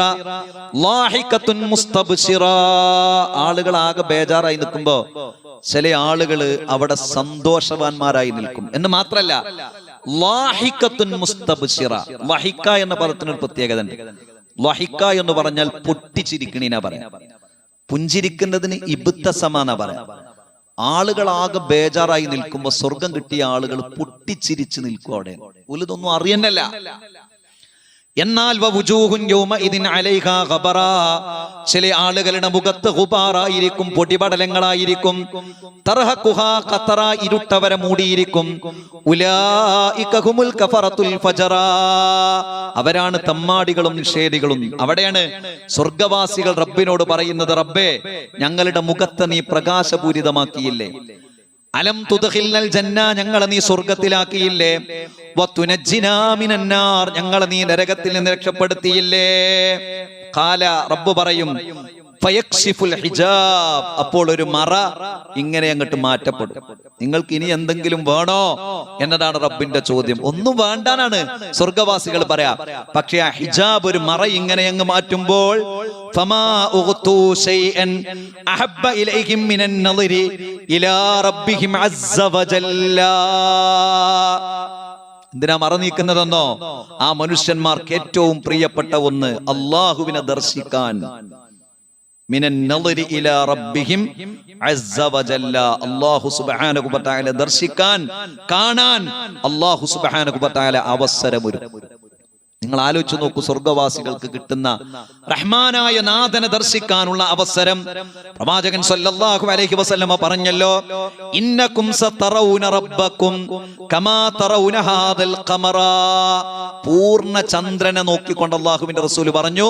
ലാഹിഖത്തുൻ മുസ്തബ്ശിറ. ആളുകൾ ആകെ ബേജാറായി നിൽക്കുമ്പോ ചില ആളുകള് അവിടെ സന്തോഷവാന്മാരായി നിൽക്കും എന്ന് മാത്രല്ല, ലാഹിഖത്തുൻ മുസ്തബ്ശിറ. ലഹിക എന്ന പദത്തിനൊരു പ്രത്യേകത ഉണ്ട്. ലഹിക എന്ന് പറഞ്ഞാൽ പൊട്ടിച്ചിരിക്കണീനാ പറയാം. പുഞ്ചിരിക്കുന്നതിന് ഇബ്തസമാനാ പറയാം. ആളുകൾ ആകെ ബേജാറായി നിൽക്കുമ്പോ സ്വർഗം കിട്ടിയ ആളുകൾ പൊട്ടിച്ചിരിച്ചു നിൽക്കും. അവിടെ ഒലിതൊന്നും അറിയന്നല്ല. എന്നാൽ ചില ആളുകളുടെ മുഖത്ത് ഗുബാറായിരിക്കും, പൊടിപടലങ്ങളായിരിക്കും. തർഹഖുഹാ ഖതറ, ഇരുട്ടവരെ മൂടിയിരിക്കും. ഉലൈക ഹുമുൽ കഫറത്തുൽ ഫജറ, അവരാണ് തമ്മാടികളും നിഷേധികളും. അവിടെയാണ് സ്വർഗവാസികൾ റബ്ബിനോട് പറയുന്നത്, റബ്ബേ, ഞങ്ങളുടെ മുഖത്ത് നീ പ്രകാശപൂരിതമാക്കിയില്ലേ? അലം തുദ്ഖിൽനൽ ജന്ന, ഞങ്ങളെ നീ സ്വർഗ്ഗത്തിലാക്കിയില്ലേ? വതുനജ്ജിനാ മിനൻ നാർ, ഞങ്ങളെ നീ നരകത്തിൽ നിന്ന് രക്ഷപ്പെടുത്തിയില്ലേ? ഖാല, റബ്ബ് പറയും, ഫയക്ഷിഫുൽ ഹിജാബ്, അപ്പോൾ ഒരു മറ ഇങ്ങനെ അങ്ങോട്ട് മാറ്റപ്പെടും. നിങ്ങൾക്ക് ഇനി എന്തെങ്കിലും വേണോ എന്നതാണ് റബ്ബിന്റെ ചോദ്യം. ഒന്നും വേണ്ടാനാണ് സ്വർഗവാസികൾ പറയാ. പക്ഷെ ആ ഹിജാബ്, ഒരു മറ ഇങ്ങനെ അങ്ങ് മാറ്റുമ്പോൾ ഫമാ ഉഗ്തു ശൈഅൻ അഹബ്ബ ഇലൈഹിം മിനൻ നളിരി ഇലാ റബ്ബിഹിം അസ്സ വജല്ല. എന്തിനാ മറ നീക്കുന്നതെന്നോ? ആ മനുഷ്യന്മാർക്ക് ഏറ്റവും പ്രിയപ്പെട്ട ഒന്ന് അല്ലാഹുവിനെ ദർശിക്കാൻ. മിനൻ നളിരി ഇലാ റബ്ബിഹിം അസ്സ വജല്ല, അല്ലാഹു സുബ്ഹാനഹു വ തആല ദർശിക്കാൻ, കാണാൻ അല്ലാഹു സുബ്ഹാനഹു വ തആല അവസരമൊരുക്കും. നിങ്ങൾ ആലോചിച്ചു നോക്കൂ, സ്വർഗവാസികൾക്ക് കിട്ടുന്ന റഹ്മാനായ നാഥനെ ദർശിക്കാനുള്ള അവസരം. പ്രവാചകൻ സല്ലല്ലാഹു അലൈഹി വസല്ലമ പറഞ്ഞല്ലോ, ഇന്നകും സതറൗന റബ്ബകും കമാ തറൗന ഹാദൽ ഖമറ. പൂർണ്ണ ചന്ദ്രനെ നോക്കിക്കൊണ്ട് അല്ലാഹുവിന്റെ റസൂൽ പറഞ്ഞു,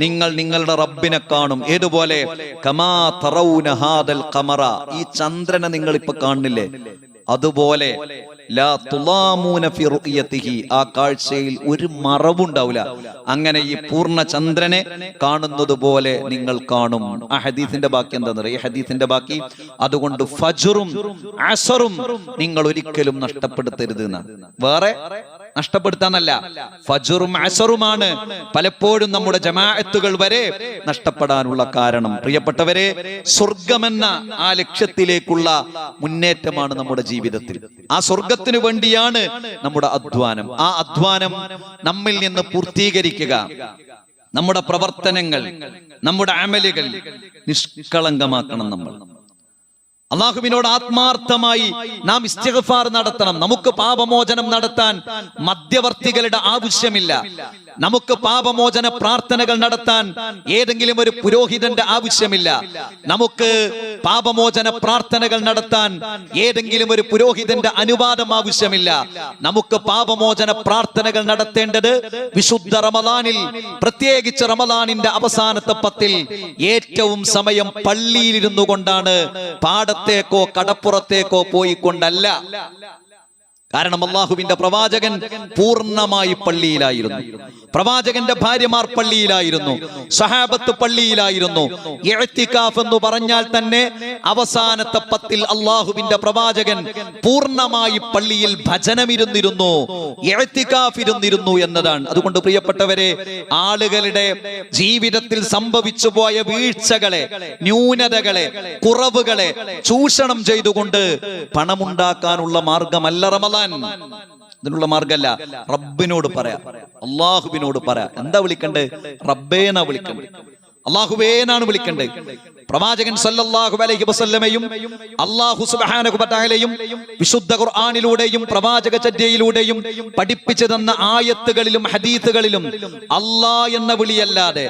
നിങ്ങൾ നിങ്ങളുടെ റബ്ബിനെ കാണും. ഏതുപോലെ? കമാ തറൗന ഹാദൽ ഖമറ, ഈ ചന്ദ്രനെ നിങ്ങൾ ഇപ്പൊ കാണുന്നില്ലേ, അതുപോലെ ലാ തുലാമൂന ഫി റുഅയതിഹി, ആ കാഴ്ചയിൽ ഒരു മറവുണ്ടാവില്ല. അങ്ങനെ ഈ പൂർണ്ണ ചന്ദ്രനെ കാണുന്നത് പോലെ നിങ്ങൾ കാണും. ആ ഹദീസിന്റെ ബാക്കി എന്താണെന്നറിയോ? ഈ ഹദീസിന്റെ ബാക്കി, അതുകൊണ്ട് ഫജ്റും അസറും നിങ്ങൾ ഒരിക്കലും നഷ്ടപ്പെടുത്തരുത് എന്നാണ്. വേറെ നഷ്ടപ്പെടുത്താന്നല്ല, ഫജ്റും അസറുമാണ് പലപ്പോഴും നമ്മുടെ ജമാഅത്തുകൾ വരെ നഷ്ടപ്പെടാനുള്ള കാരണം. പ്രിയപ്പെട്ടവരെ, സ്വർഗമെന്ന ആ ലക്ഷ്യത്തിലേക്കുള്ള മുന്നേറ്റമാണ് നമ്മുടെ ജീവിതത്തിൽ. ആ സ്വർഗത്തിനു വേണ്ടിയാണ് നമ്മുടെ അധ്വാനം. ആ അധ്വാനം നമ്മിൽ നിന്ന് പൂർത്തീകരിക്കുക. നമ്മുടെ പ്രവർത്തനങ്ങൾ, നമ്മുടെ അമലുകൾ നിഷ്കളങ്കമാക്കണം. നമ്മൾ അല്ലാഹുവിനോട് ആത്മാർത്ഥമായി നാം ഇസ്തിഗ്ഫാർ നടത്തണം. നമുക്ക് പാപമോചനം നടത്താൻ മധ്യവർത്തികളുടെ ആവശ്യമില്ല. നമുക്ക് പാപമോചന പ്രാർത്ഥനകൾ നടത്താൻ ഏതെങ്കിലും ഒരു പുരോഹിതന്റെ ആവശ്യമില്ല. നമുക്ക് പാപമോചന പ്രാർത്ഥനകൾ നടത്താൻ ഏതെങ്കിലും ഒരു പുരോഹിതന്റെ അനുവാദം ആവശ്യമില്ല. നമുക്ക് പാപമോചന പ്രാർത്ഥനകൾ നടത്തേണ്ടത് വിശുദ്ധ റമദാനിൽ, പ്രത്യേകിച്ച് റമദാനിന്റെ അവസാനത്തെ 10-ൽ ഏറ്റവും സമയം പള്ളിയിലിരുന്നു കൊണ്ടാണ്, പാടത്തേക്കോ കടപ്പുറത്തേക്കോ പോയിക്കൊണ്ടല്ല. കാരണം അല്ലാഹുവിന്റെ പ്രവാചകൻ പൂർണ്ണമായി പള്ളിയിലായിരുന്നു. പ്രവാചകന്റെ ഭാര്യമാർ പള്ളിയിലായിരുന്നു. സഹാബത്ത് പള്ളിയിലായിരുന്നു. ഇഅ്തികാഫ് എന്ന് പറഞ്ഞാൽ തന്നെ അവസാനത്തെ 10-ൽ അല്ലാഹുവിന്റെ പ്രവാചകൻ പൂർണ്ണമായി പള്ളിയിൽ ഭജനമിരുന്നിരുന്നു, ഇഅ്തികാഫ് ഇരുന്നിരുന്നു എന്നതാണ്. അതുകൊണ്ട് പ്രിയപ്പെട്ടവരെ, ആളുകളുടെ ജീവിതത്തിൽ സംഭവിച്ചു പോയ വീഴ്ചകളെ, ന്യൂനതകളെ, കുറവുകളെ ചൂഷണം ചെയ്തുകൊണ്ട് പണമുണ്ടാക്കാനുള്ള മാർഗമല്ല റമദാൻ. ഇതിനുള്ള മാർഗമല്ല. റബ്ബിനോട് പറയാ, അള്ളാഹുവിനോട് പറയാ. എന്താ വിളിക്കണ്ടേ? റബ്ബേനാ വിളിക്കണ്ടേ, അള്ളാഹുവേനാണ് വിളിക്കണ്ടേ. പ്രവാചകൻ സല്ലല്ലാഹു അലൈഹി വസല്ലമയും അല്ലാഹു സുബ്ഹാനഹു വ തആലയും വിശുദ്ധ ഖുർആനിലൂടെയും പ്രവാചക ചര്യയിലൂടെയും പഠിപ്പിച്ചു തന്ന ആയത്തുകളിലും ഹദീസുകളിലും അല്ലാഹ് എന്ന വിളിയല്ലാതെ,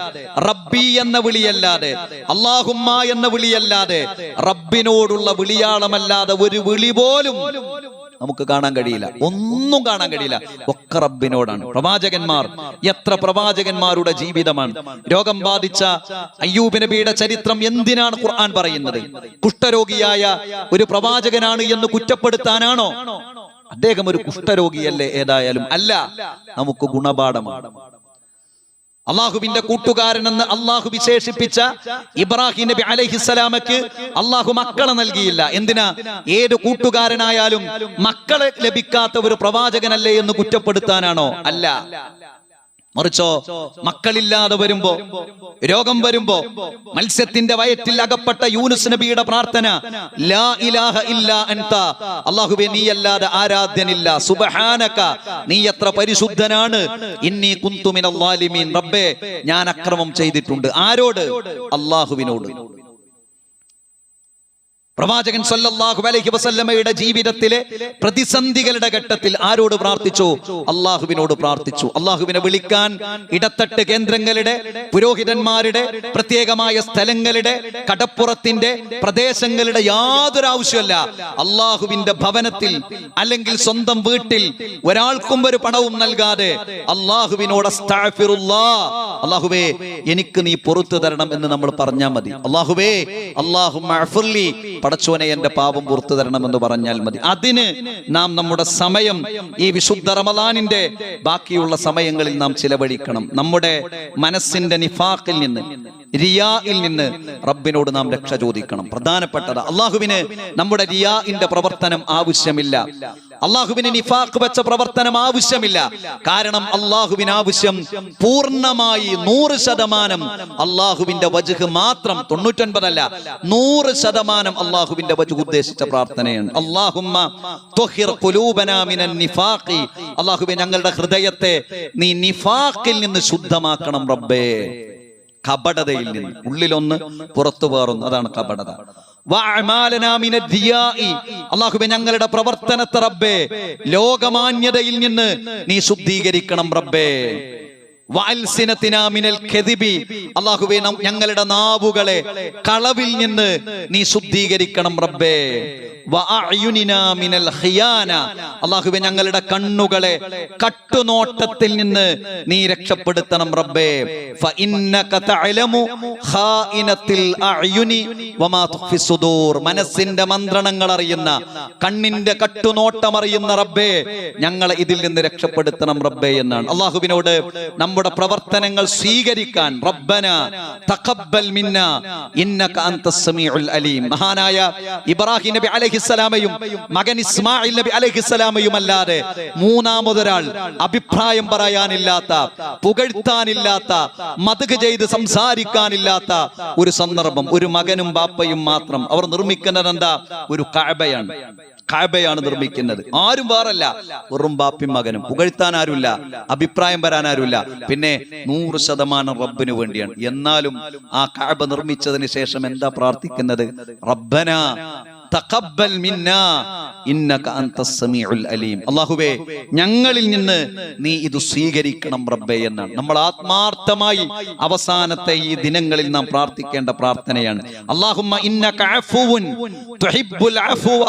റബ്ബി എന്ന വിളിയല്ലാതെ, അല്ലാഹുമ്മ എന്ന വിളിയല്ലാതെ, റബ്ബിനോടുള്ള വിളിയാളമല്ലാതെ ഒരു വിളി പോലും നമുക്ക് കാണാൻ കഴിയില്ല. ഒന്നും കാണാൻ കഴിയില്ല. ഒക്കെ റബ്ബിനോടാണ്. പ്രവാചകന്മാർ, എത്ര പ്രവാചകന്മാരുടെ ജീവിതമാണ്. രോഗം ബാധിച്ച അയ്യൂബ് നബിയുടെ ചരിത്രം എന്തിനാണ് ഖുർആൻ പറയുന്നത്? കുഷ്ഠരോഗിയായ ഒരു പ്രവാചകനാണ് എന്ന് കുറ്റപ്പെടുത്താനാണോ? അദ്ദേഹം ഒരു കുഷ്ഠരോഗിയല്ലേ? ഏതായാലും അല്ല, നമുക്ക് ഗുണപാഠമാണ്. അള്ളാഹുവിന്റെ കൂട്ടുകാരനെന്ന് അള്ളാഹു വിശേഷിപ്പിച്ച ഇബ്രാഹിം നബി അലൈഹിസ്സലാമക്ക് അള്ളാഹു മക്കളെ നൽകിയില്ല. എന്തിനാ? ഏത് കൂട്ടുകാരനായാലും മക്കളെ ലഭിക്കാത്ത ഒരു പ്രവാചകനല്ലേ എന്ന് കുറ്റപ്പെടുത്താനാണോ? അല്ല. മറിച്ചോ, മക്കളില്ലാതെ വരുമ്പോ, രോഗം വരുമ്പോ, മത്സ്യത്തിന്റെ വയറ്റിൽ അകപ്പെട്ട യൂനുസ് നബിയുടെ പ്രാർത്ഥന, ലാ ഇലാഹ ഇല്ലാ അൻത, അല്ലാഹുവേ നീയല്ലാതെ ആരാധ്യനില്ല, സുബ്ഹാനക നീ എത്ര പരിശുദ്ധനാണ്, ഇന്നി കുന്തു മിനൽ ളാലിമീൻ, റബ്ബേ ഞാൻ അക്രമം ചെയ്തിട്ടുണ്ട്. ആരോട്? അല്ലാഹുവിനോട്. പ്രവാചകൻ സല്ലല്ലാഹു അലൈഹി വസല്ലമയുടെ ജീവിതത്തിലെ പ്രതിസന്ധികളുടെ ഘട്ടത്തിൽ ആരോട് പ്രാർത്ഥിച്ചു? അല്ലാഹുവിനോട് പ്രാർത്ഥിച്ചു. അല്ലാഹുവിനെ വിളിക്കാൻ ഇടത്തട്ട് കേന്ദ്രങ്ങളുടെ, പുരോഹിതന്മാരുടെ, പ്രത്യേകമായ സ്ഥലങ്ങളുടെ, കടപ്പുറത്തിന്റെ പ്രദേശങ്ങളുടെ യാതൊരു ആവശ്യമല്ല. അല്ലാഹുവിന്റെ ഭവനത്തിൽ അല്ലെങ്കിൽ സ്വന്തം വീട്ടിൽ ഒരാൾക്കും ഒരു പണവും നൽകാതെ അല്ലാഹുവിനോട് അസ്തഗ്ഫിറുല്ലാഹ്, അല്ലാഹുവേ എനിക്ക് നീ പുറത്തു തരണം എന്ന് നമ്മൾ പറഞ്ഞാൽ മതി. അല്ലാഹുവേ അല്ലാഹുമ്മ അഗ്ഫിർലി, പടച്ചോനെ എന്റെ പാപം പുറത്തു തരണമെന്ന് പറഞ്ഞാൽ മതി. അതിന് നാം നമ്മുടെ സമയം ഈ വിശുദ്ധ റമദാനിന്റെ ബാക്കിയുള്ള സമയങ്ങളിൽ നാം ചിലവഴിക്കണം. നമ്മുടെ മനസ്സിന്റെ നിഫാഖിൽ നിന്ന്, റിയായിൽ നിന്ന് റബ്ബിനോട് നാം രക്ഷ ചോദിക്കണം. പ്രധാനപ്പെട്ടത്, അള്ളാഹുവിന് നമ്മുടെ റിയാഇന്റെ പ്രവർത്തനം ആവശ്യമില്ല. അള്ളാഹുവിന് നിഫാഖ് വെച്ച പ്രവർത്തനം ആവശ്യമില്ല. കാരണം അള്ളാഹുവിന് ആവശ്യം പൂർണ്ണമായി 100% അള്ളാഹുവിന്റെ വജ്ഹ് മാത്രം. 99 അല്ല, 100% അള്ളാഹുവിന്റെ വജ്ഹ് ഉദ്ദേശിച്ച പ്രാർത്ഥനയാണ്. അല്ലാഹുമ്മ തുഹിർ ഖുലൂബനാ മിനൻ നിഫാഖി, അള്ളാഹുവേ ഞങ്ങളുടെ ഹൃദയത്തെ നീ നിഫാഖിൽ നിന്ന് ശുദ്ധമാക്കണം റബ്ബേ. കപടതയിൽ നിന്ന്, ഉള്ളിലൊന്ന് പുറത്തു വേറൊന്ന്, അതാണ് കപടത. അല്ലാഹുവേ ഞങ്ങളുടെ പ്രവർത്തനത്തെ റബ്ബേ ലോകമാന്യതയിൽ നിന്ന് നീ ശുദ്ധീകരിക്കണം റബ്ബേ. അല്ലാഹുവേ ഞങ്ങളുടെ നാവുകളെ കളവിൽ നിന്ന് നീ ശുദ്ധീകരിക്കണം റബ്ബേ. അല്ലാഹുവേ ഞങ്ങളുടെ കണ്ണുകളെ കട്ടുനോട്ടത്തിൽ നിന്ന് നീ രക്ഷപ്പെടുത്തണം റബ്ബേ. മനസ്സിന്റെ മന്ത്രണങ്ങൾ അറിയുന്ന, കണ്ണിന്റെ കട്ടുനോട്ടം അറിയുന്ന റബ്ബേ ഞങ്ങളെ ഇതിൽ നിന്ന് രക്ഷപ്പെടുത്തണം റബ്ബേ എന്നാണ്. അല്ലാഹുവിനോട് നമ്മുടെ പ്രവർത്തനങ്ങൾ സ്വീകരിക്കാൻ, റബ്ബന തഖബ്ബൽ മിന്നാ ഇന്നക അൻതസ് സമീഉൽ അലീം. മഹാനായ ഇബ്രാഹിം നബി അലൈഹി അലൈഹിസ്സലാമയും മകൻ ഇസ്മായിൽ നബി അലൈഹിസ്സലാമയും അല്ലാതെ മൂന്നാമതൊരാൾ അഭിപ്രായം പറയാനില്ലാത്ത, പുകഴ്ത്താനില്ലാത്ത, മദ്ഹ് ചെയ്ത് സംസാരിക്കാനില്ലാത്ത ഒരു സന്ദർഭം. ഒരു മകനും ബാപ്പയും മാത്രം. അവർ നിർമ്മിക്കുന്നത് എന്താ? ഒരു കഅബയാണ്. കഅബയാണ് നിർമ്മിക്കുന്നത്. ആരും വേറല്ല, വെറും ബാപ്പയും മകനും. പുകഴ്ത്താൻ ആരുമില്ല, അഭിപ്രായം വരാൻ ആരുമില്ല. പിന്നെ 100% റബ്ബിന് വേണ്ടിയാണ്. എന്നാലും ആ കഅബ നിർമ്മിച്ചതിന് ശേഷം എന്താ പ്രാർത്ഥിക്കുന്നത്? റബ്ബനാ തഖബ്ബൽ മിന്നാ ഇന്നക അൻതസ് സമീഉൽ അലീം. അല്ലാഹുവേ, ഞങ്ങളിൽ നിന്ന് നീ ഇത് സ്വീകരിക്കണം റബ്ബേ എന്നാണ്. നമ്മൾ ആത്മാർത്ഥമായി അവസാനത്തെ ഈ ദിനങ്ങളിൽ നാം പ്രാർത്ഥിക്കേണ്ട പ്രാർത്ഥനയാണ്. അല്ലാഹുമ്മ ഇന്നക അഫുവുൻ തുഹിബ്ബുൽ അഫ്വ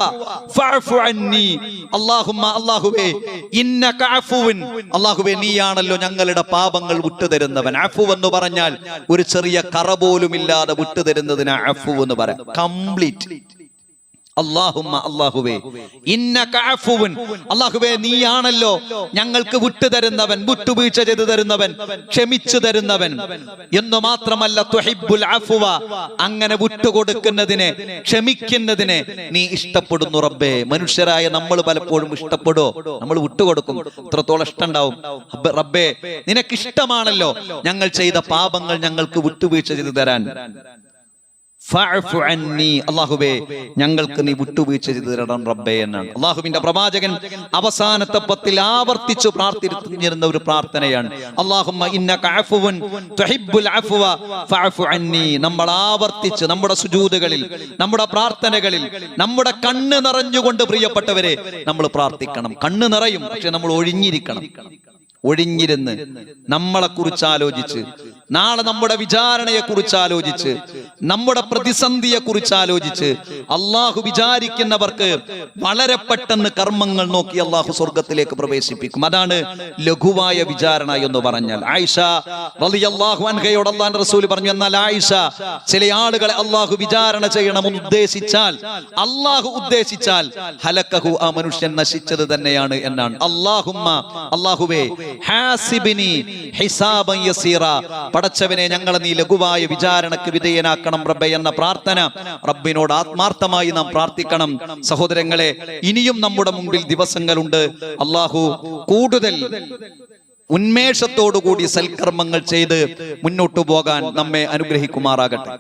ഫഅഫു അന്നി. അല്ലാഹുമ്മ, അല്ലാഹുവേ, ഇന്നക അഫുവുൻ, അല്ലാഹുവേ, നീയാണല്ലോ ഞങ്ങളുടെ പാപങ്ങൾ വിട്ടുതരുന്നവൻ. അഫു എന്ന് പറഞ്ഞാൽ ഒരു ചെറിയ കറ പോലും ഇല്ലാതെ വിട്ടുതരുന്നതിന് അഫു എന്ന് പറയാം. കംപ്ലീറ്റ്. അല്ലാഹുമ്മ, അല്ലാഹുവേ, ഇന്നക അഫുവുൻ, അല്ലാഹുവേ, നീയാണല്ലോ ഞങ്ങൾക്ക് വിട്ടുതരുന്നവൻ, വിട്ടുവീഴ്ച ചെയ്തു തരുന്നവൻ, ക്ഷമിച്ചു തരുന്നവൻ എന്ന് മാത്രമല്ല തുഹിബ്ബുൽ അഫ്വ, അങ്ങനെ വിട്ടുകൊടുക്കുന്നതിനെ, ക്ഷമിക്കുന്നതിനെ നീ ഇഷ്ടപ്പെടുന്നു റബ്ബേ. മനുഷ്യരായ നമ്മൾ പലപ്പോഴും ഇഷ്ടപ്പെടോ? നമ്മൾ വിട്ടുകൊടുക്കും. എത്രത്തോളം ഇഷ്ടം ഉണ്ടാവും? റബ്ബേ, നിനക്ക് ഇഷ്ടമാണല്ലോ ഞങ്ങൾ ചെയ്ത പാപങ്ങൾ ഞങ്ങൾക്ക് വിട്ടുവീഴ്ച ചെയ്തു തരാൻ. ഫഅഫു അന്നി, അല്ലാഹുവേ, ഞങ്ങൾക്ക് നീ വിട്ടുവീഴ്ച ചെയ്തു തരണം റബ്ബേ എന്നാണ്. അല്ലാഹുവിന്റെ പ്രവാചകൻ അവസാനത്തെ പത്തിൽ ആവർത്തിച്ചു പ്രാർത്ഥിച്ചിരുന്ന ഒരു പ്രാർത്ഥനയാണ്. അല്ലാഹുമ്മ ഇന്നക അഫുവുൻ തുഹിബ്ബുൽ അഫ്വ ഫഅഫു അന്നി. നമ്മൾ ആവർത്തിച്ച് നമ്മുടെ സുജൂദുകളിൽ, നമ്മുടെ പ്രാർത്ഥനകളിൽ, നമ്മുടെ കണ്ണ് നിറഞ്ഞുകൊണ്ട് പ്രിയപ്പെട്ടവരെ നമ്മൾ പ്രാർത്ഥിക്കണം. കണ്ണ് നിറയും, പക്ഷെ നമ്മൾ ഒഴിഞ്ഞിരിക്കണം. ഒഴിഞ്ഞിരുന്ന് നമ്മളെ കുറിച്ച് ആലോചിച്ച്, നാളെ നമ്മുടെ വിചാരണയെ കുറിച്ച് ആലോചിച്ച്, നമ്മുടെ പ്രതിസന്ധിയെ കുറിച്ച് ആലോചിച്ച്, അള്ളാഹു വിചാരിക്കുന്നവർക്ക് വളരെ പെട്ടെന്ന് കർമ്മങ്ങൾ നോക്കി അള്ളാഹു സ്വർഗത്തിലേക്ക് പ്രവേശിപ്പിക്കും. അതാണ് ലഘുവായ വിചാരണ എന്ന് പറഞ്ഞാൽ. ആയിഷ റളിയല്ലാഹു അൻഹയോട് അല്ലാഹുവിന്റെ റസൂൽ പറഞ്ഞു, എന്നാൽ ആയിഷ, ചില ആളുകളെ അള്ളാഹു വിചാരണ ചെയ്യണമെന്ന് ഉദ്ദേശിച്ചാൽ, അള്ളാഹു ഉദ്ദേശിച്ചാൽ ഹലക്കഹു, ആ മനുഷ്യൻ നശിച്ചത് തന്നെയാണ് എന്നാണ്. അല്ലാഹുമ്മ, അല്ലാഹുവേ, ഹാസിബിനി ഹിസാബൻ യസീറ, പടച്ചവനെ ഞങ്ങളെ നീ ലഘുവായ വിചാരണക്ക് വിധേയനാക്കണം റബ്ബേ എന്ന പ്രാർത്ഥന റബ്ബിനോട് ആത്മാർത്ഥമായി നാം പ്രാർത്ഥിക്കണം. സഹോദരങ്ങളെ, ഇനിയും നമ്മുടെ മുമ്പിൽ ദിവസങ്ങളുണ്ട്. അല്ലാഹു കൂടുതൽ ഉന്മേഷത്തോടുകൂടി സൽക്കർമ്മങ്ങൾ ചെയ്ത് മുന്നോട്ടു പോകാൻ നമ്മെ അനുഗ്രഹിക്കുമാറാകട്ടെ.